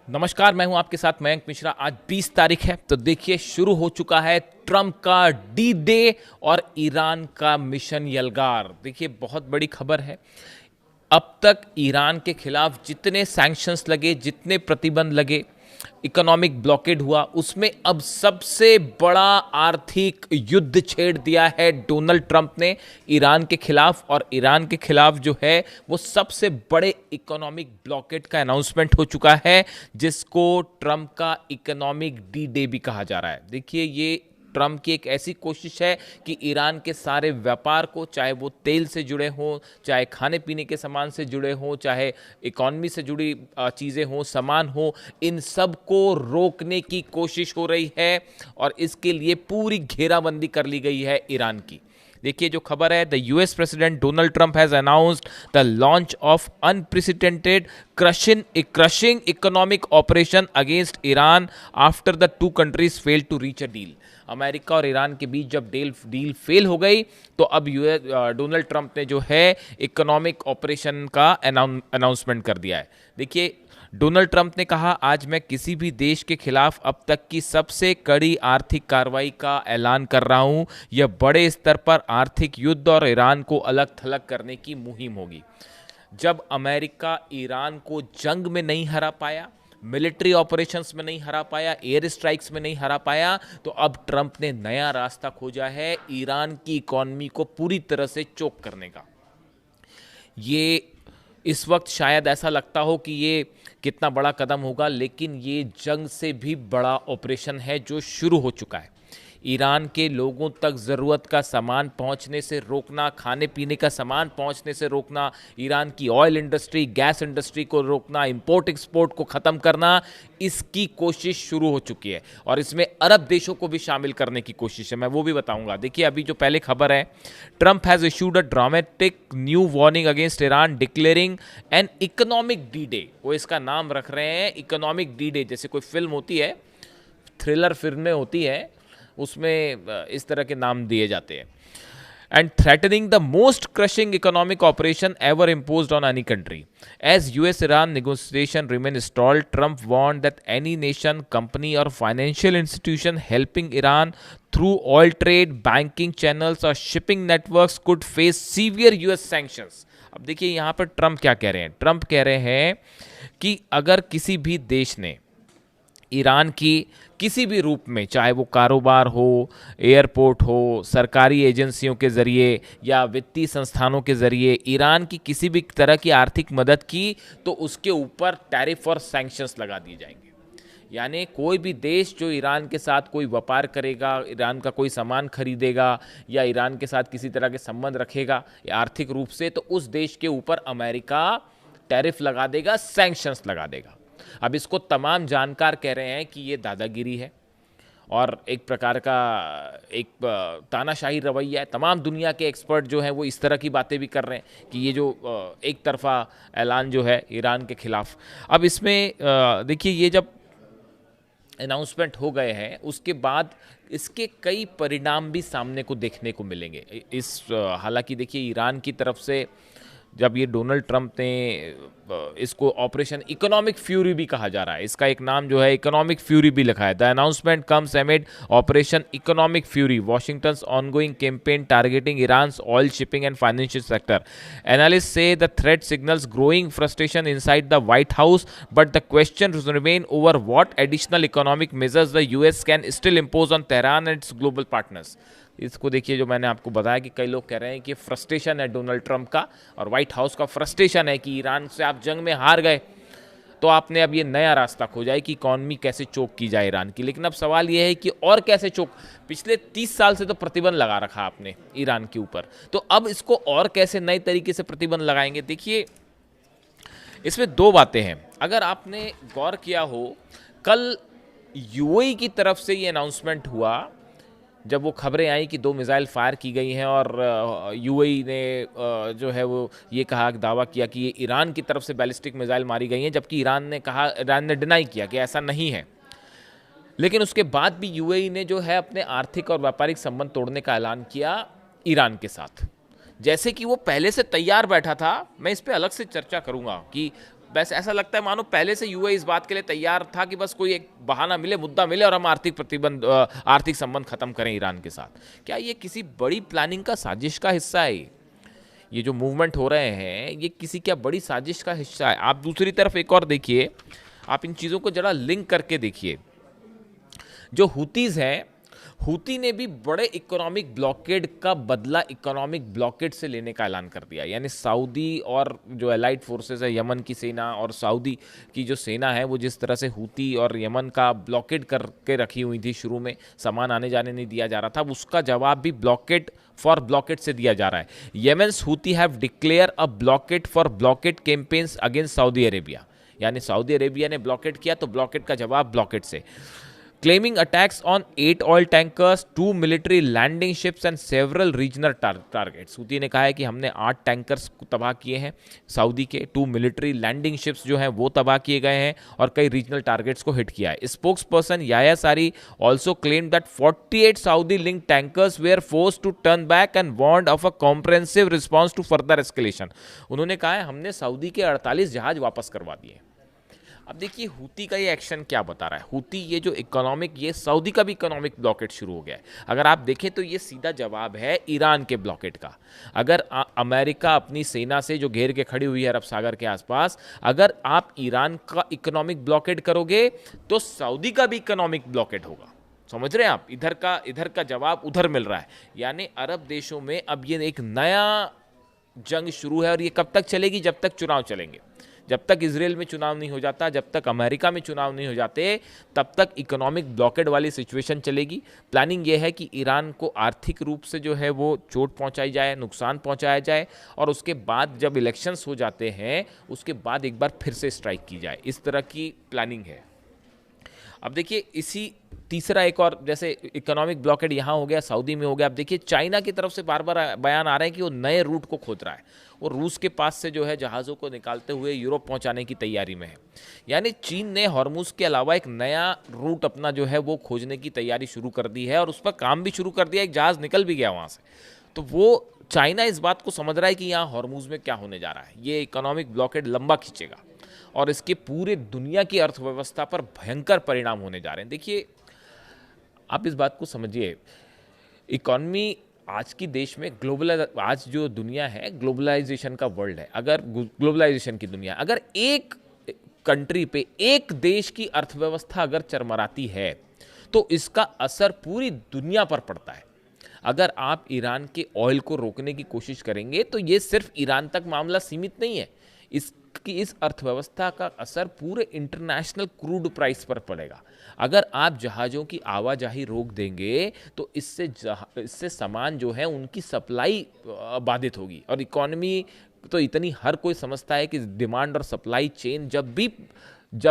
नमस्कार, मैं हूं आपके साथ मयंक मिश्रा। आज 20 तारीख है, तो देखिए शुरू हो चुका है ट्रंप का डी डे और ईरान का मिशन यलगार। देखिए बहुत बड़ी खबर है। अब तक ईरान के खिलाफ जितने सैंक्शंस लगे, जितने प्रतिबंध लगे, इकोनॉमिक ब्लॉकेड हुआ, उसमें अब सबसे बड़ा आर्थिक युद्ध छेड़ दिया है डोनाल्ड ट्रंप ने ईरान के खिलाफ। और ईरान के खिलाफ जो है वो सबसे बड़े इकोनॉमिक ब्लॉकेड का अनाउंसमेंट हो चुका है, जिसको ट्रंप का इकोनॉमिक डी डे भी कहा जा रहा है। देखिए ये ट्रंप की एक ऐसी कोशिश है कि ईरान के सारे व्यापार को, चाहे वो तेल से जुड़े हों, चाहे खाने पीने के सामान से जुड़े हों, चाहे इकॉनमी से जुड़ी चीज़ें हों, सामान हो, इन सब को रोकने की कोशिश हो रही है। और इसके लिए पूरी घेराबंदी कर ली गई है ईरान की। देखिए जो खबर है, the US president Donald Trump has announced the launch of unprecedented crushing economic operation against Iran after the two countries failed to reach a deal. America और ईरान के बीच जब डील फेल हो गई, तो अब डोनाल्ड ट्रंप ने जो है इकोनॉमिक ऑपरेशन का अनाउंसमेंट कर दिया है। देखिए डोनाल्ड ट्रंप ने कहा, आज मैं किसी भी देश के खिलाफ अब तक की सबसे कड़ी आर्थिक कार्रवाई का ऐलान कर रहा हूं। यह बड़े स्तर पर आर्थिक युद्ध और ईरान को अलग थलग करने की मुहिम होगी। जब अमेरिका ईरान को जंग में नहीं हरा पाया, मिलिट्री ऑपरेशंस में नहीं हरा पाया, एयर स्ट्राइक्स में नहीं हरा पाया, तो अब ट्रंप ने नया रास्ता खोजा है ईरान की इकॉनमी को पूरी तरह से चोक करने का। ये इस वक्त शायद ऐसा लगता हो कि ये कितना बड़ा कदम होगा, लेकिन ये जंग से भी बड़ा ऑपरेशन है जो शुरू हो चुका है। ईरान के लोगों तक ज़रूरत का सामान पहुंचने से रोकना, खाने पीने का सामान पहुंचने से रोकना, ईरान की ऑयल इंडस्ट्री, गैस इंडस्ट्री को रोकना, इंपोर्ट एक्सपोर्ट को ख़त्म करना, इसकी कोशिश शुरू हो चुकी है। और इसमें अरब देशों को भी शामिल करने की कोशिश है, मैं वो भी बताऊंगा। देखिए अभी जो पहले खबर है, Trump has issued a dramatic new warning against Iran declaring an economic D day. वो इसका नाम रख रहे हैं इकोनॉमिक डी डे। जैसे कोई फिल्म होती है, थ्रिलर फिल्में होती है, उसमें इस तरह के नाम दिए जाते हैं। And threatening the most crushing economic operation ever imposed on any country as US Iran negotiation remain stalled. Trump warned that any nation, company और financial institution helping Iran through oil trade, banking channels और shipping networks could face severe US sanctions. अब देखिए यहाँ पर Trump क्या कह रहे हैं। ट्रंप कह रहे हैं कि अगर किसी भी देश ने ईरान की किसी भी रूप में, चाहे वो कारोबार हो, एयरपोर्ट हो, सरकारी एजेंसियों के ज़रिए या वित्तीय संस्थानों के ज़रिए ईरान की किसी भी तरह की आर्थिक मदद की, तो उसके ऊपर टैरिफ और सैंक्शंस लगा दिए जाएंगे। यानी कोई भी देश जो ईरान के साथ कोई व्यापार करेगा, ईरान का कोई सामान खरीदेगा या ईरान के साथ किसी तरह के संबंध रखेगा आर्थिक रूप से, तो उस देश के ऊपर अमेरिका टैरिफ लगा देगा, सैंक्शंस लगा देगा। अब इसको तमाम जानकार कह रहे हैं कि ये दादागिरी है और एक प्रकार का एक तानाशाही रवैया है। तमाम दुनिया के एक्सपर्ट जो हैं वो इस तरह की बातें भी कर रहे हैं कि ये जो एक तरफा ऐलान जो है ईरान के खिलाफ। अब इसमें देखिए ये जब अनाउंसमेंट हो गए हैं, उसके बाद इसके कई परिणाम भी सामने को देखने को मिलेंगे। हालांकि देखिए ईरान की तरफ से जब ये डोनाल्ड ट्रंप ने इसको ऑपरेशन इकोनॉमिक फ्यूरी भी कहा जा रहा है, इसका एक नाम जो है इकोनॉमिक फ्यूरी भी लिखा है। The announcement comes amid operation economic fury, Washington's ongoing campaign targeting Iran's oil shipping and financial sector. Analyst say the threat signals growing frustration inside the White House, but the question remain over what additional economic measures the US can still impose on Tehran and its global partners. इसको देखिए, जो मैंने आपको बताया कि कई लोग कह रहे हैं कि फ्रस्ट्रेशन है डोनाल्ड ट्रंप का और व्हाइट हाउस का फ्रस्ट्रेशन है कि ईरान से आप जंग में हार गए, तो आपने अब ये नया रास्ता खोजा है कि इकॉनमी कैसे चोक की जाए ईरान की। लेकिन अब सवाल ये है कि और कैसे चोक, पिछले 30 साल से तो प्रतिबंध लगा रखा आपने ईरान के ऊपर, तो अब इसको और कैसे नए तरीके से प्रतिबंध लगाएंगे। देखिए इसमें दो बातें हैं। अगर आपने गौर किया हो, कल यूएई की तरफ से ये अनाउंसमेंट हुआ जब वो खबरें आई कि 2 मिसाइल फायर की गई हैं और यूएई ने जो है वो ये कहा, दावा किया कि ये ईरान की तरफ से बैलिस्टिक मिसाइल मारी गई हैं, जबकि ईरान ने डिनाई किया कि ऐसा नहीं है। लेकिन उसके बाद भी यूएई ने जो है अपने आर्थिक और व्यापारिक संबंध तोड़ने का ऐलान किया ईरान के साथ, जैसे कि वो पहले से तैयार बैठा था। मैं इस पर अलग से चर्चा करूंगा कि बस ऐसा लगता है मानो पहले से यूएई इस बात के लिए तैयार था कि बस कोई एक बहाना मिले, मुद्दा मिले और हम आर्थिक संबंध खत्म करें ईरान के साथ। क्या ये किसी बड़ी प्लानिंग का, साजिश का हिस्सा है? ये जो मूवमेंट हो रहे हैं ये किसी क्या बड़ी साजिश का हिस्सा है? आप दूसरी तरफ एक और देखिए, आप इन चीज़ों को जरा लिंक करके देखिए। जो हुतीज हैं, हुती ने भी बड़े इकोनॉमिक ब्लॉकेड का बदला इकोनॉमिक ब्लॉकेड से लेने का ऐलान कर दिया। यानी सऊदी और जो एलाइड फोर्सेस है, यमन की सेना और सऊदी की जो सेना है, वो जिस तरह से हुती और यमन का ब्लॉकेड करके रखी हुई थी, शुरू में सामान आने जाने नहीं दिया जा रहा था, उसका जवाब भी ब्लॉकेड फॉर ब्लॉकेड से दिया जा रहा है। येमेन्स हुती have declare a blockade for blockade campaigns against Saudi Arabia. यानी सऊदी अरेबिया ने ब्लॉकेड किया तो ब्लॉकेड का जवाब ब्लॉकेड से। Claiming attacks on 8 oil tankers, 2 military landing ships and several regional targets। Houthi ने कहा है कि हमने 8 टैंकर्स तबाह किए हैं सऊदी के, 2 मिलिट्री लैंडिंग शिप्स जो हैं वो तबाह किए गए हैं और कई रीजनल टारगेट्स को हिट किया है। Spokes person Yahya Sari also claim that 48 Saudi link tankers were force to turn back and warned of a comprehensive response to further escalation. उन्होंने कहा है हमने सऊदी के 48 जहाज वापस करवा दिए। अब देखिए हूती का ये एक्शन क्या बता रहा है। हूती ये जो इकोनॉमिक, ये सऊदी का भी इकोनॉमिक ब्लॉकेट शुरू हो गया है। अगर आप देखें तो ये सीधा जवाब है ईरान के ब्लॉकेट का। अगर अमेरिका अपनी सेना से जो घेर के खड़ी हुई है अरब सागर के आसपास, अगर आप ईरान का इकोनॉमिक ब्लॉकेट करोगे तो सऊदी का भी इकोनॉमिक ब्लॉकेट होगा। समझ रहे हैं आप? इधर का जवाब उधर मिल रहा है। यानी अरब देशों में अब ये एक नया जंग शुरू है और ये कब तक चलेगी? जब तक चुनाव चलेंगे। जब तक इजराइल में चुनाव नहीं हो जाता, जब तक अमेरिका में चुनाव नहीं हो जाते, तब तक इकोनॉमिक ब्लॉकेड वाली सिचुएशन चलेगी। प्लानिंग यह है कि ईरान को आर्थिक रूप से जो है वो चोट पहुंचाई जाए, नुकसान पहुंचाया जाए और उसके बाद जब इलेक्शंस हो जाते हैं उसके बाद एक बार फिर से स्ट्राइक की जाए। इस तरह की प्लानिंग है। अब देखिए इसी तीसरा एक और, जैसे इकोनॉमिक ब्लॉकेड यहाँ हो गया, सऊदी में हो गया। अब देखिए चाइना की तरफ से बार बार बयान आ रहे हैं कि वो नए रूट को खोज रहा है। वो रूस के पास से जो है जहाज़ों को निकालते हुए यूरोप पहुंचाने की तैयारी में है। यानी चीन ने हॉर्मुज के अलावा एक नया रूट अपना जो है वो खोजने की तैयारी शुरू कर दी है और उस पर काम भी शुरू कर दिया। एक जहाज़ निकल भी गया वहाँ से। तो वो चाइना इस बात को समझ रहा है कि यहाँ हॉर्मुज में क्या होने जा रहा है। ये इकोनॉमिक ब्लॉकेड लंबा खींचेगा और इसके पूरे दुनिया की अर्थव्यवस्था पर भयंकर परिणाम होने जा रहे हैं। देखिए आप इस बात को समझिए, इकॉनमी आज की देश में आज जो दुनिया है ग्लोबलाइजेशन का वर्ल्ड है। अगर ग्लोबलाइजेशन की दुनिया, अगर एक कंट्री पे, एक देश की अर्थव्यवस्था अगर चरमराती है तो इसका असर पूरी दुनिया पर पड़ता है। अगर आप ईरान के ऑयल को रोकने की कोशिश करेंगे तो ये सिर्फ ईरान तक मामला सीमित नहीं है। इस अर्थव्यवस्था का असर पूरे इंटरनेशनल क्रूड प्राइस पर पड़ेगा। अगर आप जहाज़ों की आवाजाही रोक देंगे तो इससे सामान जो है उनकी सप्लाई बाधित होगी। और इकॉनमी तो इतनी, हर कोई समझता है कि डिमांड और सप्लाई चेन जब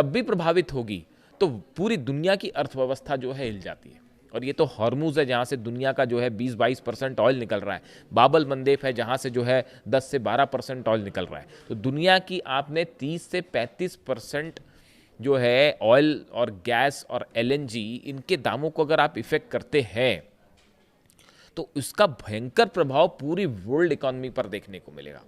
भी प्रभावित होगी तो पूरी दुनिया की अर्थव्यवस्था जो है हिल जाती है। और ये तो हॉर्मुज है जहाँ से दुनिया का जो है 20-22% ऑयल निकल रहा है। बाबल मंदेब है जहाँ से जो है 10 से 12% ऑयल निकल रहा है। तो दुनिया की आपने 30 से 35% जो है ऑयल और गैस और एलएनजी, इनके दामों को अगर आप इफेक्ट करते हैं तो इसका भयंकर प्रभाव पूरी वर्ल्ड इकोनॉमी पर देखने को मिलेगा।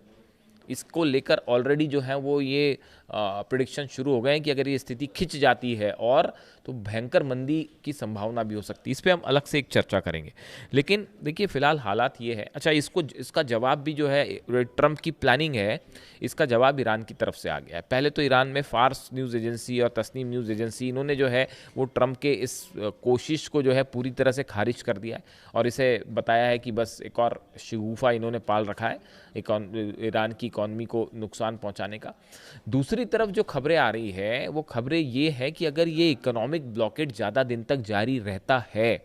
इसको लेकर ऑलरेडी जो है वो ये प्रेडिक्शन शुरू हो गए हैं कि अगर ये स्थिति खिंच जाती है और तो भयंकर मंदी की संभावना भी हो सकती है। इस पे हम अलग से एक चर्चा करेंगे। लेकिन देखिए फिलहाल हालात ये है। अच्छा, इसका जवाब भी जो है ट्रंप की प्लानिंग है, इसका जवाब ईरान की तरफ से आ गया है। पहले तो ईरान में फार्स न्यूज़ एजेंसी और तस्नीम न्यूज़ एजेंसी, इन्होंने जो है वो ट्रंप के इस कोशिश को जो है पूरी तरह से खारिज कर दिया है और इसे बताया है कि बस एक और शगुफा इन्होंने पाल रखा है ईरान की इकॉनमी को नुकसान पहुंचाने का। दूसरी तरफ जो खबरें आ रही है वो खबरें ये है कि अगर ये इकोनॉमिक ब्लॉकेट ज़्यादा दिन तक जारी रहता है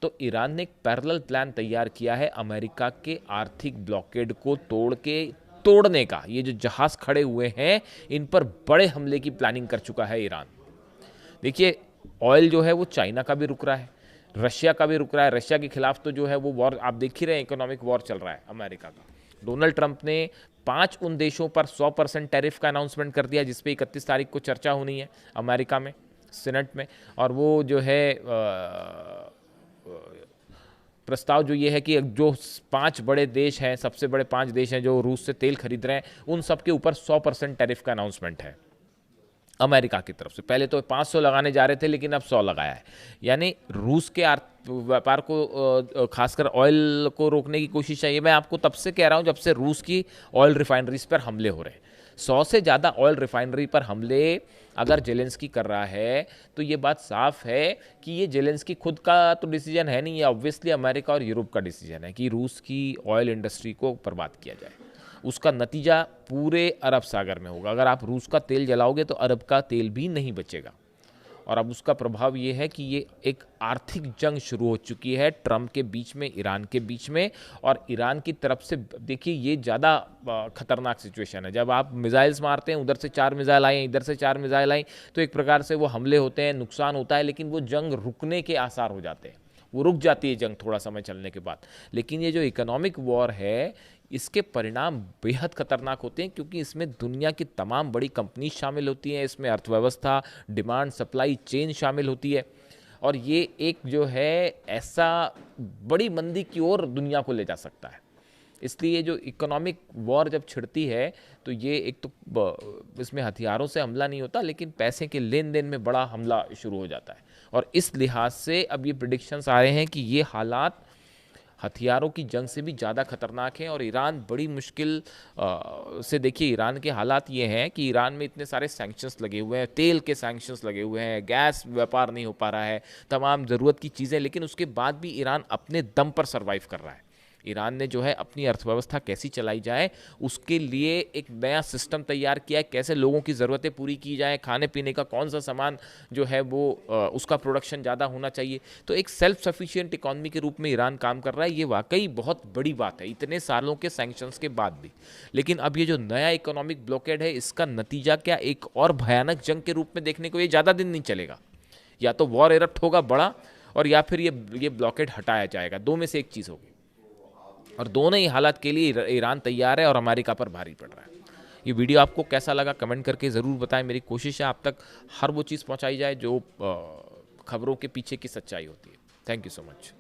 तो ईरान ने एक पैरेलल प्लान तैयार किया है अमेरिका के आर्थिक ब्लॉकेड को तोड़ने का। ये जो जहाज़ खड़े हुए हैं इन पर बड़े हमले की प्लानिंग कर चुका है ईरान। देखिए ऑयल जो है वो चाइना का भी रुक रहा है, रशिया का भी रुक रहा है। रशिया के खिलाफ तो जो है वो वॉर आप देख ही रहे हैं, इकोनॉमिक वॉर चल रहा है अमेरिका का। डोनाल्ड ट्रंप ने 5 उन देशों पर 100% टैरिफ का अनाउंसमेंट कर दिया जिस पे 31 तारीख को चर्चा होनी है अमेरिका में, सीनेट में। और वो जो है प्रस्ताव जो ये है कि जो 5 बड़े देश हैं, सबसे बड़े 5 देश हैं जो रूस से तेल खरीद रहे हैं, उन सब के ऊपर 100% टैरिफ का अनाउंसमेंट है। अमेरिका की तरफ से। पहले तो 500 लगाने जा रहे थे लेकिन अब 100 लगाया है। यानी रूस के व्यापार को खासकर ऑयल को रोकने की कोशिश है। ये मैं आपको तब से कह रहा हूँ जब से रूस की ऑयल रिफाइनरीज पर हमले हो रहे हैं। 100 से ज़्यादा ऑयल रिफाइनरी पर हमले अगर जेलेंस्की कर रहा है तो ये बात साफ है कि ये जेलेंस्की खुद का तो डिसीजन है नहीं, ये ऑब्वियसली अमेरिका और यूरोप का डिसीजन है कि रूस की ऑयल इंडस्ट्री को बर्बाद किया जाए। उसका नतीजा पूरे अरब सागर में होगा। अगर आप रूस का तेल जलाओगे तो अरब का तेल भी नहीं बचेगा। और अब उसका प्रभाव ये है कि ये एक आर्थिक जंग शुरू हो चुकी है ट्रंप के बीच में, ईरान के बीच में। और ईरान की तरफ से देखिए ये ज़्यादा खतरनाक सिचुएशन है। जब आप मिसाइल्स मारते हैं, उधर से 4 मिसाइल आए, इधर से 4 मिसाइल आई, तो एक प्रकार से वो हमले होते हैं, नुकसान होता है, लेकिन वो जंग रुकने के आसार हो जाते हैं। वो रुक जाती है जंग थोड़ा समय चलने के बाद। लेकिन ये जो इकोनॉमिक वॉर है इसके परिणाम बेहद खतरनाक होते हैं, क्योंकि इसमें दुनिया की तमाम बड़ी कंपनी शामिल होती हैं, इसमें अर्थव्यवस्था, डिमांड सप्लाई चेन शामिल होती है। और ये एक जो है ऐसा बड़ी मंदी की ओर दुनिया को ले जा सकता है। इसलिए जो इकोनॉमिक वॉर जब छिड़ती है तो ये एक तो इसमें हथियारों से हमला नहीं होता, लेकिन पैसे के लेन देन में बड़ा हमला शुरू हो जाता है। और इस लिहाज से अब ये प्रेडिक्शंस आ रहे हैं कि ये हालात हथियारों की जंग से भी ज़्यादा खतरनाक हैं। और ईरान बड़ी मुश्किल से, देखिए ईरान के हालात ये हैं कि ईरान में इतने सारे सैंक्शंस लगे हुए हैं, तेल के सैंक्शंस लगे हुए हैं, गैस व्यापार नहीं हो पा रहा है, तमाम ज़रूरत की चीज़ें, लेकिन उसके बाद भी ईरान अपने दम पर सर्वाइव कर रहा है। ईरान ने जो है अपनी अर्थव्यवस्था कैसी चलाई जाए उसके लिए एक नया सिस्टम तैयार किया है, कैसे लोगों की ज़रूरतें पूरी की जाए, खाने पीने का कौन सा सामान जो है वो उसका प्रोडक्शन ज़्यादा होना चाहिए। तो एक सेल्फ सफिशिएंट इकॉनमी के रूप में ईरान काम कर रहा है। ये वाकई बहुत बड़ी बात है इतने सालों के सैंक्शंस के बाद भी। लेकिन अब ये जो नया इकोनॉमिक ब्लॉकेड है इसका नतीजा क्या एक और भयानक जंग के रूप में देखने को ये ज़्यादा दिन नहीं चलेगा। या तो वॉर इरप्ट होगा बड़ा, और या फिर ये ब्लॉकेड हटाया जाएगा। दो में से एक चीज़ होगी। और दोनों ही हालात के लिए ईरान तैयार है और अमेरिका पर भारी पड़ रहा है। ये वीडियो आपको कैसा लगा कमेंट करके ज़रूर बताएं। मेरी कोशिश है आप तक हर वो चीज़ पहुंचाई जाए जो खबरों के पीछे की सच्चाई होती है। Thank you so much.